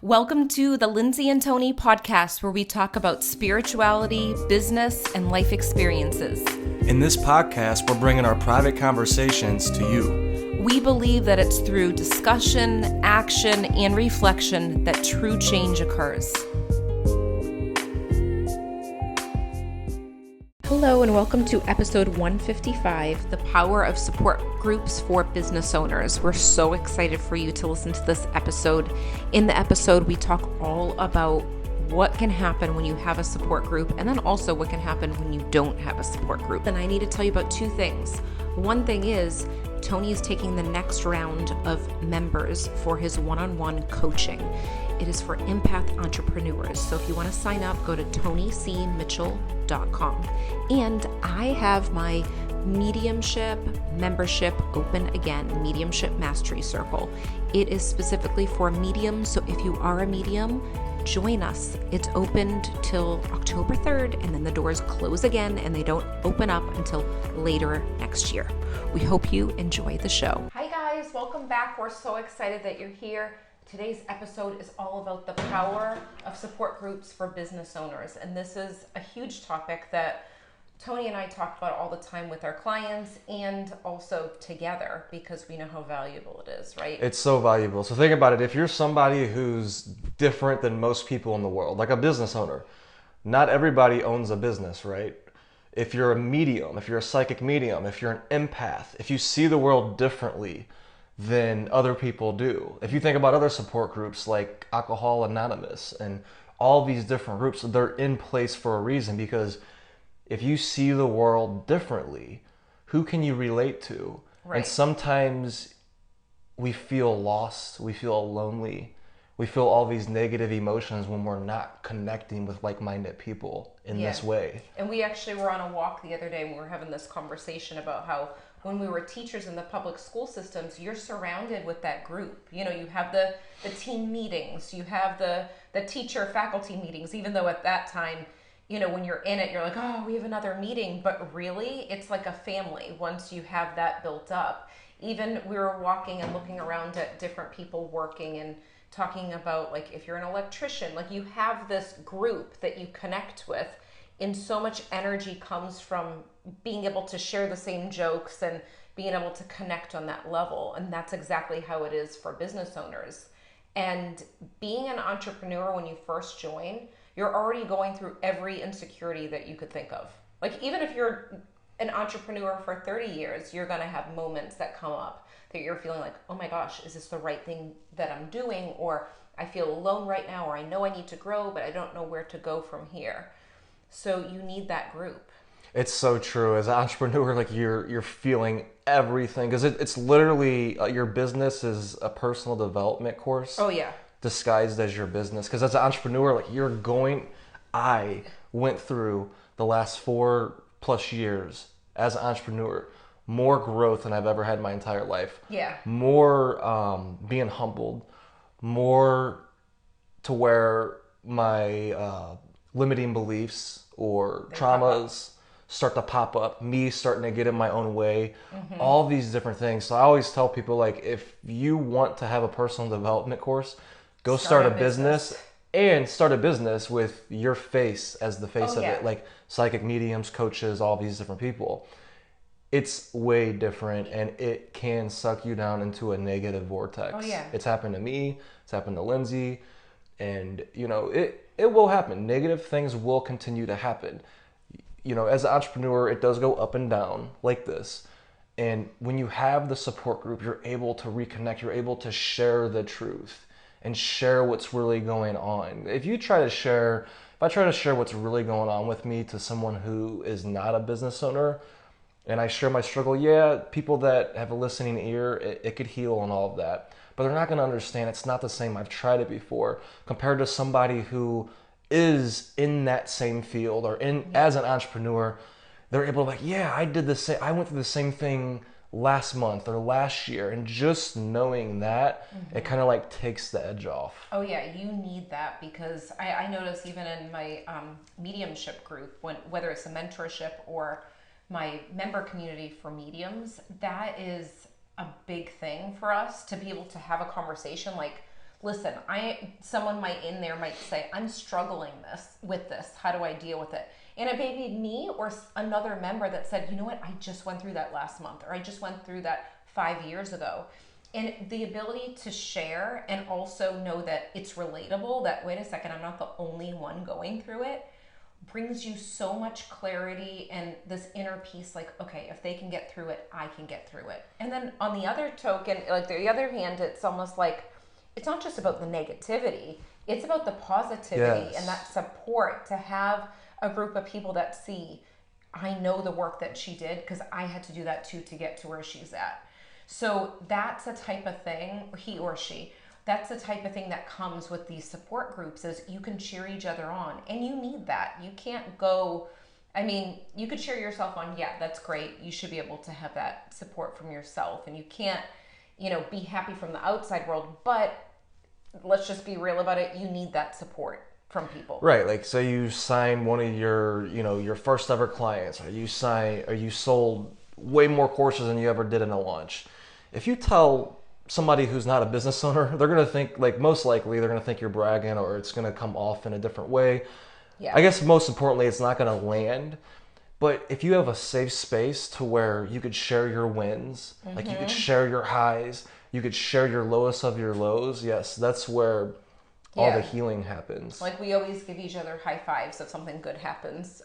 Welcome to the Lindsay and Tony podcast, where we talk about spirituality, business, and life experiences. In this podcast, we're bringing our private conversations to you. We believe that it's through discussion, action, and reflection that true change occurs. Hello and welcome to episode 155, The Power of Support Groups for Business Owners. We're so excited for you to listen to this episode. In the episode, we talk all about what can happen when you have a support group, and then also what can happen when you don't have a support group. And I need to tell you about two things. One thing is, Tony is taking the next round of members for his one-on-one coaching. It is for Empath entrepreneurs. So if you want to sign up, go to TonyCmitchell.com. And I have my mediumship membership open again, Mediumship Mastery Circle. It is specifically for mediums. So if you are a medium, join us. It's opened till October 3rd, and then the doors close again, and they don't open up until later next year. We hope you enjoy the show. Hi guys, welcome back. We're so excited that you're here. Today's episode is all about the power of support groups for business owners. And this is a huge topic that Tony and I talk about all the time with our clients and also together, because we know how valuable it is, right? It's so valuable. So think about it. If you're somebody who's different than most people in the world, like a business owner, not everybody owns a business, right? If you're a medium, if you're a psychic medium, if you're an empath, if you see the world differently than other people do. If you think about other support groups like Alcohol Anonymous and all these different groups, they're in place for a reason, because if you see the world differently, who can you relate to? Right. And sometimes we feel lost, we feel lonely, we feel all these negative emotions when we're not connecting with like-minded people in this way. And we actually were on a walk the other day and we were having this conversation about how when we were teachers in the public school systems, you're surrounded with that group. You know, you have the team meetings, you have the teacher faculty meetings, even though at that time, you know, when you're in it, you're like, oh, we have another meeting. But really, it's like a family once you have that built up. Even we were walking and looking around at different people working and talking about, like, if you're an electrician, like, you have this group that you connect with, and so much energy comes from being able to share the same jokes and being able to connect on that level. And that's exactly how it is for business owners. And being an entrepreneur, when you first join, you're already going through every insecurity that you could think of. Like, even if you're an entrepreneur for 30 years, you're going to have moments that come up that you're feeling like, oh my gosh, is this the right thing that I'm doing? Or I feel alone right now, or I know I need to grow, but I don't know where to go from here. So you need that group. It's so true. As an entrepreneur, like, you're feeling everything, because it's literally your business is a personal development course. Oh yeah. Disguised as your business. Because as an entrepreneur, like, I went through the last 4+ years as an entrepreneur, more growth than I've ever had in my entire life. Yeah. More being humbled, more to where my limiting beliefs or traumas start to pop up, me starting to get in my own way, all these different things. So I always tell people, like, if you want to have a personal development course, go start a business, and start a business with your face as the face of it, like psychic mediums, coaches, all these different people. It's way different, and it can suck you down into a negative vortex. Oh yeah. It's happened to me, it's happened to Lindsay, and you know, it will happen. Negative things will continue to happen. You know, as an entrepreneur, it does go up and down like this. And when you have the support group, you're able to reconnect, you're able to share the truth and share what's really going on. If I try to share what's really going on with me to someone who is not a business owner, and I share my struggle, people that have a listening ear, it could heal and all of that. But they're not going to understand. It's not the same. I've tried it before. Compared to somebody who is in that same field or as an entrepreneur, they're able to, like, I did the same. I went through the same thing last month or last year, and just knowing that, it kind of like takes the edge off. Oh yeah, you need that, because I notice even in my mediumship group, whether it's a mentorship or my member community for mediums, that is a big thing for us to be able to have a conversation like listen, someone might in there might say, I'm struggling with this. How do I deal with it? And it may be me or another member that said, you know what, I just went through that last month, or I just went through that 5 years ago. And the ability to share and also know that it's relatable, that wait a second, I'm not the only one going through it, brings you so much clarity and this inner peace, like, okay, if they can get through it, I can get through it. And then on the other token, like the other hand, it's almost like, it's not just about the negativity, it's about the positivity and that support, to have a group of people that see, I know the work that she did because I had to do that too to get to where she's at. So that's a type of thing, he or she, that's the type of thing that comes with these support groups, is you can cheer each other on, and you need that. You can't go, I mean, you could cheer yourself on, yeah, that's great. You should be able to have that support from yourself, and you can't, be happy from the outside world, but let's just be real about it. You need that support from people. Right. Like, say you sign one of your first ever clients, or you sold way more courses than you ever did in a launch. If you tell somebody who's not a business owner, they're going to think, like, most likely they're going to think you're bragging, or it's going to come off in a different way. Yeah. I guess most importantly, it's not going to land. But if you have a safe space to where you could share your wins, like you could share your highs, you could share your lowest of your lows, yes, that's where all the healing happens. Like, we always give each other high fives if something good happens,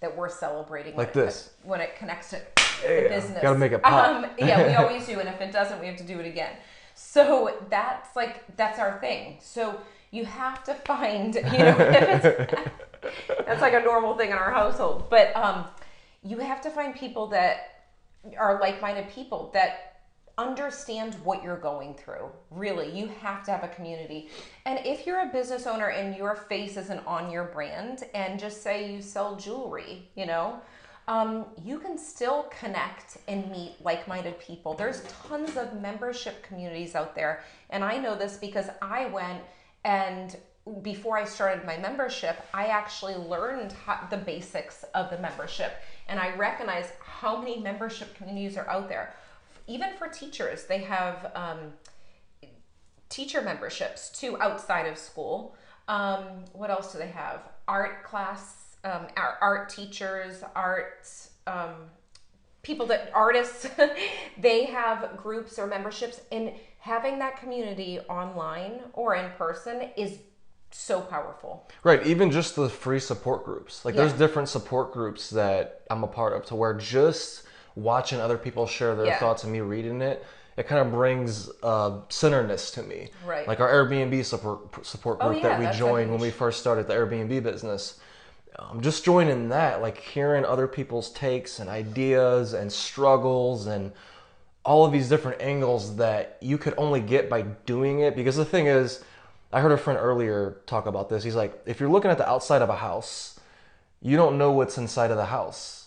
that we're celebrating. Like this. When it connects to the business. Gotta make it pop. Yeah, we always do. And if it doesn't, we have to do it again. So that's our thing. So you have to find, if it's, that's like a normal thing in our household. But you have to find people that are like-minded people that understand what you're going through. Really, you have to have a community. And if you're a business owner and your face isn't on your brand, and just say you sell jewelry, you can still connect and meet like-minded people. There's tons of membership communities out there. And I know this because I went, and before I started my membership, I actually learned the basics of the membership. And I recognize how many membership communities are out there. Even for teachers, they have teacher memberships too outside of school. What else do they have? Art class, art teachers, artists, they have groups or memberships, and having that community online or in person is so powerful. Right, even just the free support groups. Like, there's different support groups that I'm a part of, to where just watching other people share their thoughts and me reading it kind of brings centeredness to me. Right. Like our Airbnb support group that we joined when we first started the Airbnb business. Just joining that, like hearing other people's takes and ideas and struggles and all of these different angles that you could only get by doing it. Because the thing is, I heard a friend earlier talk about this. He's like, if you're looking at the outside of a house, you don't know what's inside of the house.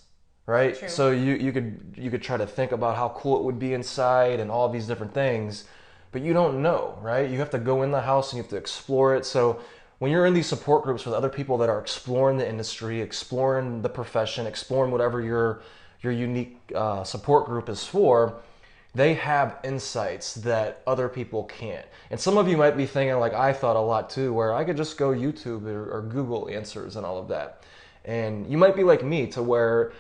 Right? True. So you could try to think about how cool it would be inside and all these different things, but you don't know, right? You have to go in the house and you have to explore it. So when you're in these support groups with other people that are exploring the industry, exploring the profession, exploring whatever your unique support group is for, they have insights that other people can't. And some of you might be thinking, like I thought a lot too, where I could just go YouTube or Google answers and all of that. And you might be like me, to where,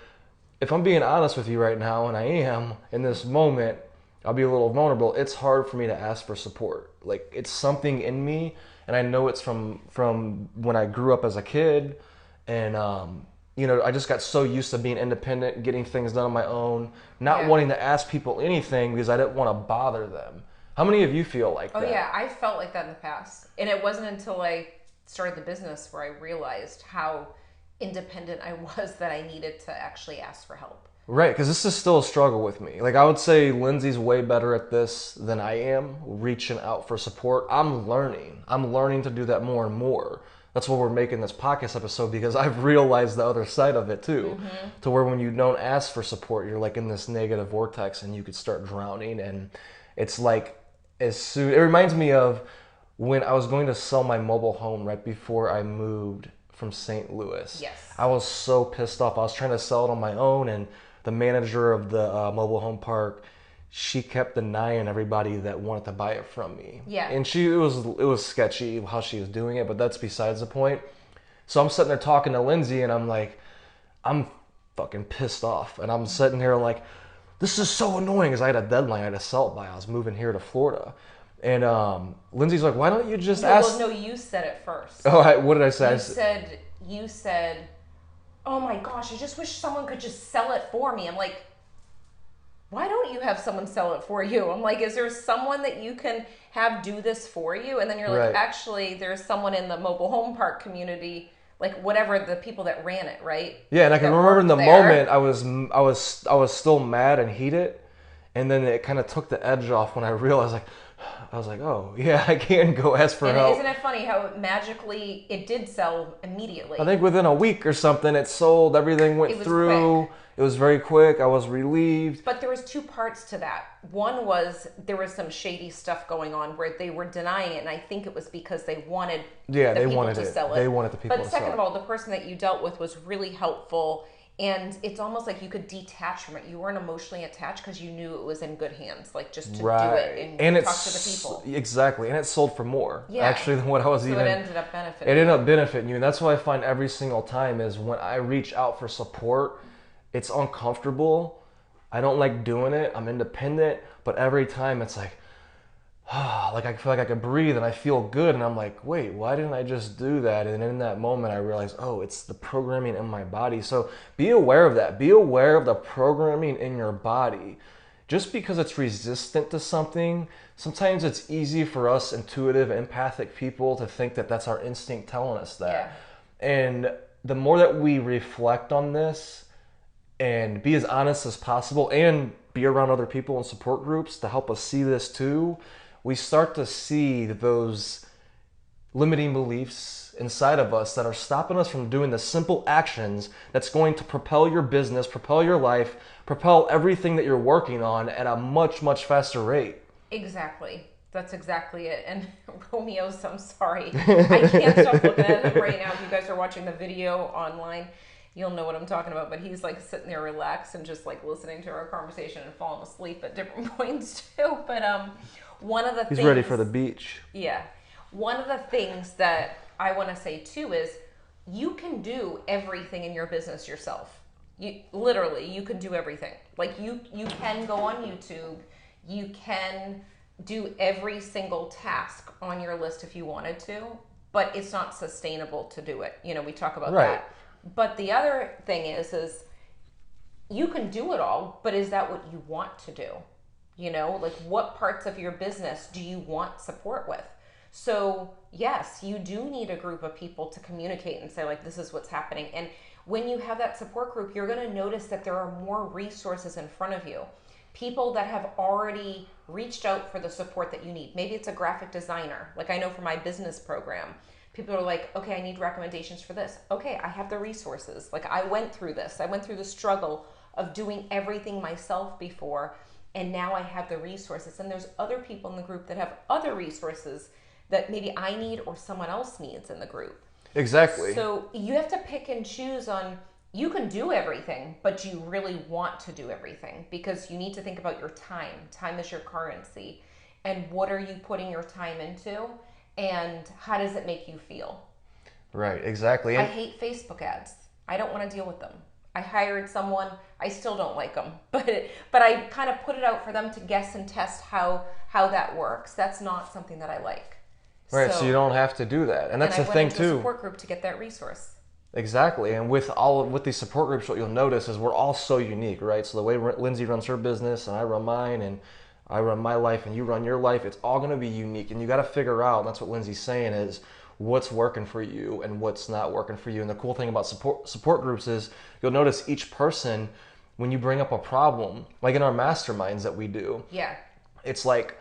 if I'm being honest with you right now, and I am in this moment, I'll be a little vulnerable. It's hard for me to ask for support. Like, it's something in me, and I know it's from when I grew up as a kid, and I just got so used to being independent, getting things done on my own, not wanting to ask people anything because I didn't want to bother them. How many of you feel like that? Oh yeah, I felt like that in the past, and it wasn't until I started the business where I realized how independent I was that I needed to actually ask for help. Right, because this is still a struggle with me. Like, I would say Lindsay's way better at this than I am, reaching out for support. I'm learning to do that more and more. That's why we're making this podcast episode, because I've realized the other side of it too. To where when you don't ask for support, you're like in this negative vortex and you could start drowning. And it's like, it reminds me of when I was going to sell my mobile home right before I moved from St. Louis. Yes. I was so pissed off. I was trying to sell it on my own, and the manager of the mobile home park, she kept denying everybody that wanted to buy it from me. Yeah. And it was sketchy how she was doing it, but that's besides the point. So I'm sitting there talking to Lindsay, and I'm fucking pissed off, and I'm sitting here like, this is so annoying, because I had a deadline I had to sell it by. I was moving here to Florida, and Lindsay's like, why don't you just ask? Well, no, you said it first. Oh, what did I say? You said, oh my gosh, I just wish someone could just sell it for me. I'm like, why don't you have someone sell it for you? I'm like, is there someone that you can have do this for you? And then you're like, Right. actually, there's someone in the mobile home park community, like whatever, the people that ran it, right? Yeah, and I can That remember in the worked there. moment I was still mad and heated, and then it kind of took the edge off when I realized, like, oh yeah, I can go ask for And help. isn't it funny how magically it did sell immediately? I think within a week or something, it sold. Everything went It was through. quick. It was very quick. I was relieved. But there was two parts to that. One was there was some shady stuff going on where they were denying it, and I think it was because they wanted Yeah, the they people wanted to it. sell it. They wanted the people But to second sell of all, the person that you dealt with was really helpful, and it's almost like you could detach from it. You weren't emotionally attached because you knew it was in good hands, like just to do it and talk to the people. Exactly, and it sold for more actually than what I was So even. it ended up benefiting. It ended up benefiting you, and that's what I find every single time is when I reach out for support, it's uncomfortable. I don't like doing it. I'm independent, but every time it's like, like I feel like I can breathe and I feel good, and I'm like, wait, why didn't I just do that? And in that moment, I realized, oh, it's the programming in my body. So be aware of that. Be aware of the programming in your body. Just because it's resistant to something, sometimes it's easy for us intuitive, empathic people to think that that's our instinct telling us that. Yeah. And the more that we reflect on this and be as honest as possible and be around other people in support groups to help us see this too, we start to see those limiting beliefs inside of us that are stopping us from doing the simple actions that's going to propel your business, propel your life, propel everything that you're working on at a much, much faster rate. Exactly. That's exactly it. And Romeo's, I'm sorry. I can't stop looking at him right now. If you guys are watching the video online, you'll know what I'm talking about. But he's like sitting there relaxed and just like listening to our conversation and falling asleep at different points too. But one of the He's things... ready for the beach. Yeah. One of the things that I want to say too is you can do everything in your business yourself. You literally, you can do everything. Like you can go on YouTube. You can do every single task on your list if you wanted to, but it's not sustainable to do it. You know, we talk about Right. that. But the other thing is you can do it all, but is that what you want to do? You know, like what parts of your business do you want support with? So yes, you do need a group of people to communicate and say like, this is what's happening. And when you have that support group, you're going to notice that there are more resources in front of you. People that have already reached out for the support that you need. Maybe it's a graphic designer. Like I know for my business program, people are like, okay, I need recommendations for this. Okay, I have the resources. Like I went through this. I went through the struggle of doing everything myself before, and now I have the resources. And there's other people in the group that have other resources that maybe I need or someone else needs in the group. Exactly. So you have to pick and choose on, you can do everything, but you really want to do everything because you need to think about your time. Time is your currency. And what are you putting your time into? And how does it make you feel? Right, exactly. I hate Facebook ads. I don't want to deal with them. I hired someone. I still don't like them, but I kind of put it out for them to guess and test how that works. That's not something that I like. Right, so you don't have to do that, and that's the thing I went into a too. support group to get that resource. Exactly, and with these support groups, what you'll notice is we're all so unique, right? So the way Lindsay runs her business, and I run mine, and I run my life, and you run your life, it's all going to be unique, and you got to figure out. And that's what Lindsay's saying is what's working for you and what's not working for you. And the cool thing about support groups is you'll notice each person when you bring up a problem, like in our masterminds that we do. Yeah. It's like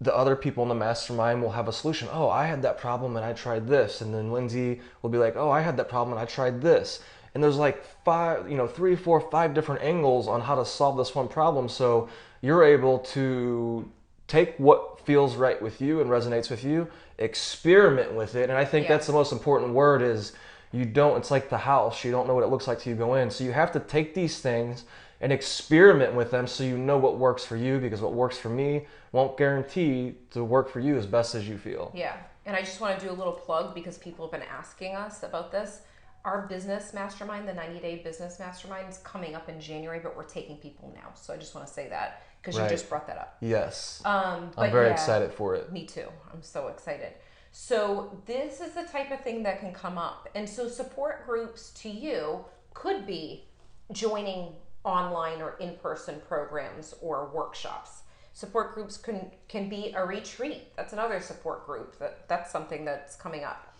the other people in the mastermind will have a solution. Oh, I had that problem and I tried this. And then Lindsay will be like, oh, I had that problem and I tried this. And there's like 3, 4, 5 different angles on how to solve this one problem. So you're able to take what feels right with you and resonates with you, experiment with it. And I think that's the most important word is it's like the house. You don't know what it looks like till you go in. So you have to take these things, and experiment with them so you know what works for you, because what works for me won't guarantee to work for you as best as you feel. Yeah. And I just want to do a little plug because people have been asking us about this. Our business mastermind, the 90-day business mastermind, is coming up in January, but we're taking people now. So I just want to say that because you just brought that up. Yes. I'm very excited for it. Me too. I'm so excited. So this is the type of thing that can come up. And so support groups to you could be joining online or in-person programs or workshops. Support groups can be a retreat. That's another support group. That's something that's coming up.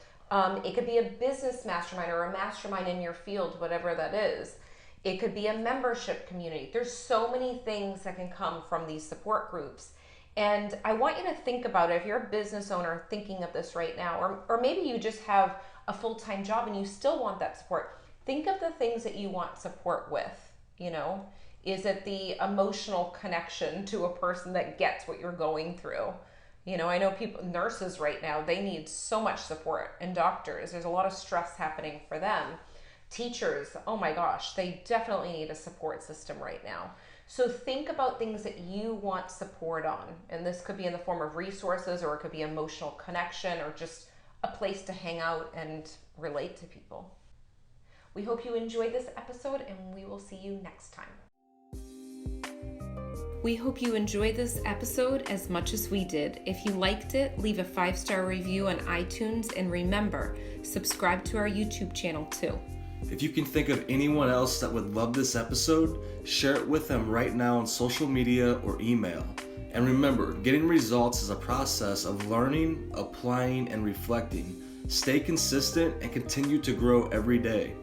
It could be a business mastermind or a mastermind in your field, whatever that is. It could be a membership community. There's so many things that can come from these support groups. And I want you to think about it. If you're a business owner thinking of this right now, or maybe you just have a full-time job and you still want that support, think of the things that you want support with, you know? Is it the emotional connection to a person that gets what you're going through? You know, I know nurses right now, they need so much support, and doctors, there's a lot of stress happening for them. Teachers, oh my gosh, they definitely need a support system right now. So think about things that you want support on. And this could be in the form of resources, or it could be emotional connection, or just a place to hang out and relate to people. We hope you enjoyed this episode, and we will see you next time. We hope you enjoyed this episode as much as we did. If you liked it, leave a 5-star review on iTunes, and remember, subscribe to our YouTube channel too. If you can think of anyone else that would love this episode, share it with them right now on social media or email. And remember, getting results is a process of learning, applying, and reflecting. Stay consistent and continue to grow every day.